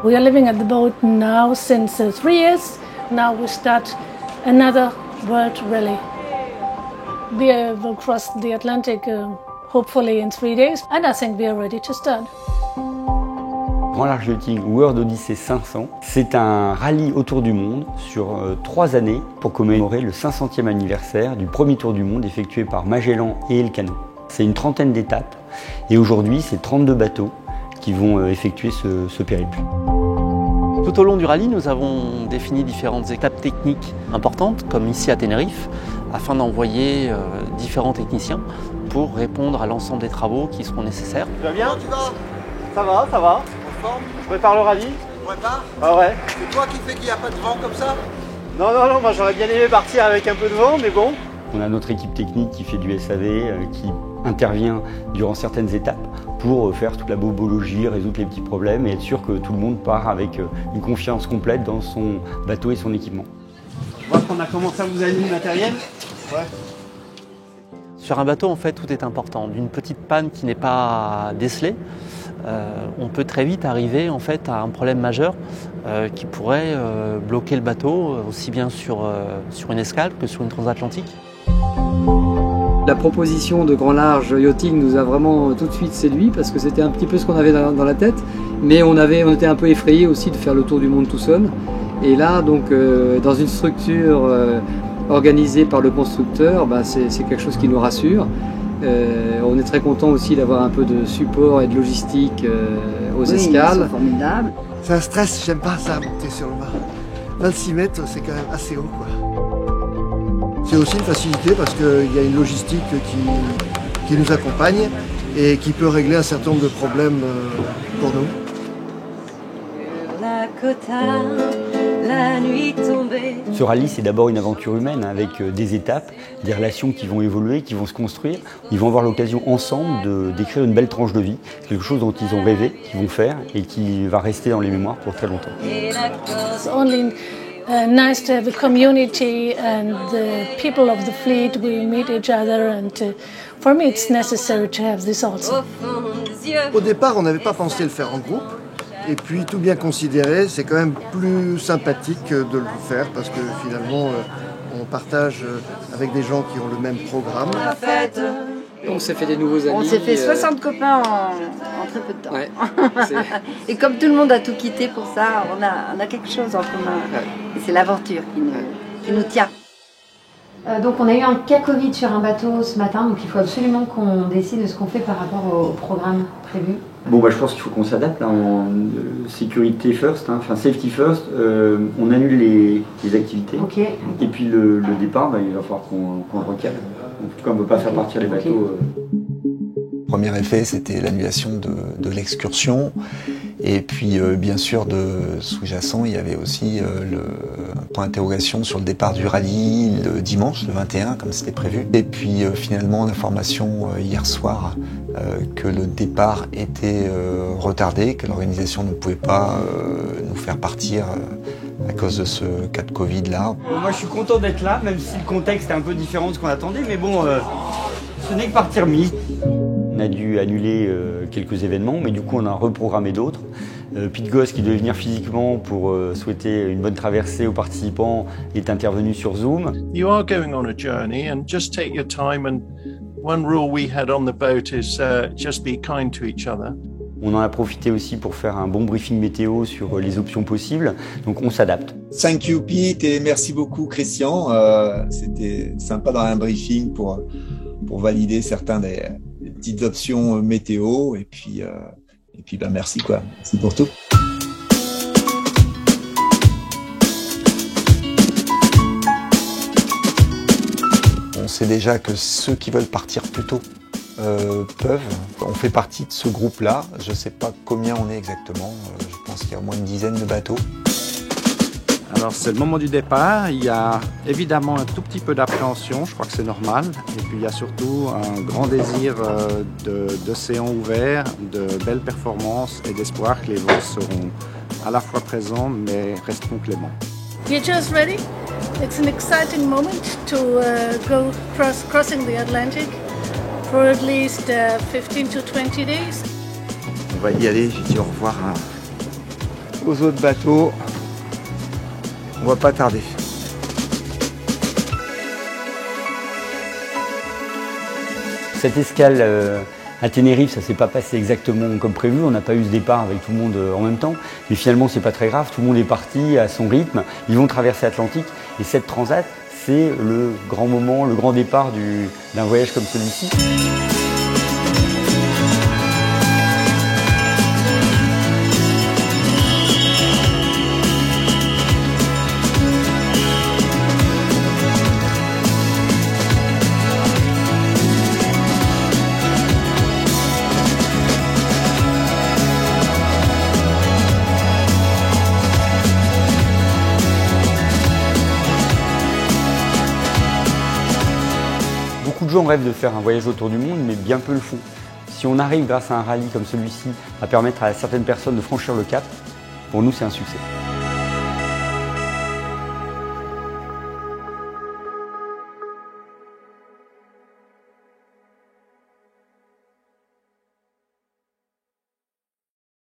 We are living at the boat now since 3 years. Now we start another world rally. We will cross the Atlantic hopefully in 3 days, and I think we are ready to start. Grand Large Yachting World Odyssey 500, c'est un rallye autour du monde sur 3 années pour commémorer le 500e anniversaire du premier tour du monde effectué par Magellan et Elcano. C'est une trentaine d'étapes et aujourd'hui c'est 32 bateaux qui vont effectuer ce périple. Tout au long du rallye, nous avons défini différentes étapes techniques importantes, comme ici à Tenerife, afin d'envoyer différents techniciens pour répondre à l'ensemble des travaux qui seront nécessaires. Tu vas bien? Tu vas? Ça va, ça va. En forme? Je prépare le rallye. Tu prépares? Ah ouais. C'est toi qui fais qu'il n'y a pas de vent comme ça? Non, non, non, moi j'aurais bien aimé partir avec un peu de vent, mais bon. On a notre équipe technique qui fait du SAV, qui intervient durant certaines étapes pour faire toute la bobologie, résoudre les petits problèmes et être sûr que tout le monde part avec une confiance complète dans son bateau et son équipement. Je vois qu'on a commencé à vous aligner le matériel. Ouais. Sur un bateau, en fait, tout est important. D'une petite panne qui n'est pas décelée, on peut très vite arriver en fait, à un problème majeur qui pourrait bloquer le bateau, aussi bien sur une escale que sur une transatlantique. La proposition de Grand Large Yachting nous a vraiment tout de suite séduit parce que c'était un petit peu ce qu'on avait dans la tête, mais on était un peu effrayés aussi de faire le tour du monde tout seul. Et là, donc, dans une structure organisée par le constructeur, c'est quelque chose qui nous rassure. On est très content aussi d'avoir un peu de support et de logistique aux escales. C'est formidable. C'est un stress, j'aime pas ça, monter sur le mât. 26 mètres, c'est quand même assez haut, quoi. C'est aussi une facilité parce qu'il y a une logistique qui nous accompagne et qui peut régler un certain nombre de problèmes pour nous. La Cota, la nuit tombée. Ce rallye, c'est d'abord une aventure humaine avec des étapes, des relations qui vont évoluer, qui vont se construire. Ils vont avoir l'occasion ensemble d'écrire une belle tranche de vie, quelque chose dont ils ont rêvé, qu'ils vont faire et qui va rester dans les mémoires pour très longtemps. It's only nice to have a community and the people of the fleet, we meet each other, and for me it's necessary to have this also. Au départ, on n'avait pas pensé le faire en groupe. Et puis, tout bien considéré, c'est quand même plus sympathique de le faire parce que finalement, on partage avec des gens qui ont le même programme. On s'est fait des nouveaux amis. On s'est fait 60 copains en très peu de temps. Ouais, et comme tout le monde a tout quitté pour ça, on a quelque chose en commun. Ouais. Et c'est l'aventure qui nous tient. Donc on a eu un cas Covid sur un bateau ce matin, donc il faut absolument qu'on décide de ce qu'on fait par rapport au programme prévu. Bon, je pense qu'il faut qu'on s'adapte en sécurité first, enfin safety first. On annule les activités. Okay. Et puis le départ, il va falloir qu'on le recale. En tout cas, on ne peut pas faire partir les bateaux. Premier effet, c'était l'annulation de l'excursion. Et puis, bien sûr, sous-jacent, il y avait aussi un point d'interrogation sur le départ du rallye le dimanche, le 21, comme c'était prévu. Et puis, finalement, l'information hier soir que le départ était retardé, que l'organisation ne pouvait pas nous faire partir à cause de ce cas de Covid-là. Moi, je suis content d'être là, même si le contexte est un peu différent de ce qu'on attendait. Mais bon, ce n'est que partie remise. On a dû annuler quelques événements, mais du coup on a reprogrammé d'autres. Pete Goss, qui devait venir physiquement pour souhaiter une bonne traversée aux participants, est intervenu sur Zoom. You are going on a journey and just take your time, and one rule we had on the boat is just be kind to each other. On en a profité aussi pour faire un bon briefing météo sur les options possibles, donc on s'adapte. Thank you Pete et merci beaucoup Christian. C'était sympa dans un briefing pour valider certains des petites options météo et puis merci quoi. Merci pour tout. On sait déjà que ceux qui veulent partir plus tôt peuvent. On fait partie de ce groupe-là. Je ne sais pas combien on est exactement. Je pense qu'il y a au moins une dizaine de bateaux. Alors c'est le moment du départ, il y a évidemment un tout petit peu d'appréhension, je crois que c'est normal, et puis il y a surtout un grand désir d'océan ouvert, de belles performances et d'espoir que les vents seront à la fois présents mais resteront cléments. You're just ready? It's an exciting moment to go crossing the Atlantic for at least 15 to 20 days. On va y aller, j'ai dit au revoir aux autres bateaux. On va pas tarder. Cette escale à Tenerife, ça s'est pas passé exactement comme prévu. On n'a pas eu ce départ avec tout le monde en même temps. Mais finalement, c'est pas très grave. Tout le monde est parti à son rythme. Ils vont traverser l'Atlantique. Et cette transat, c'est le grand moment, le grand départ d'un voyage comme celui-ci. Beaucoup de gens rêvent de faire un voyage autour du monde, mais bien peu le font. Si on arrive grâce à un rallye comme celui-ci à permettre à certaines personnes de franchir le cap, pour nous c'est un succès.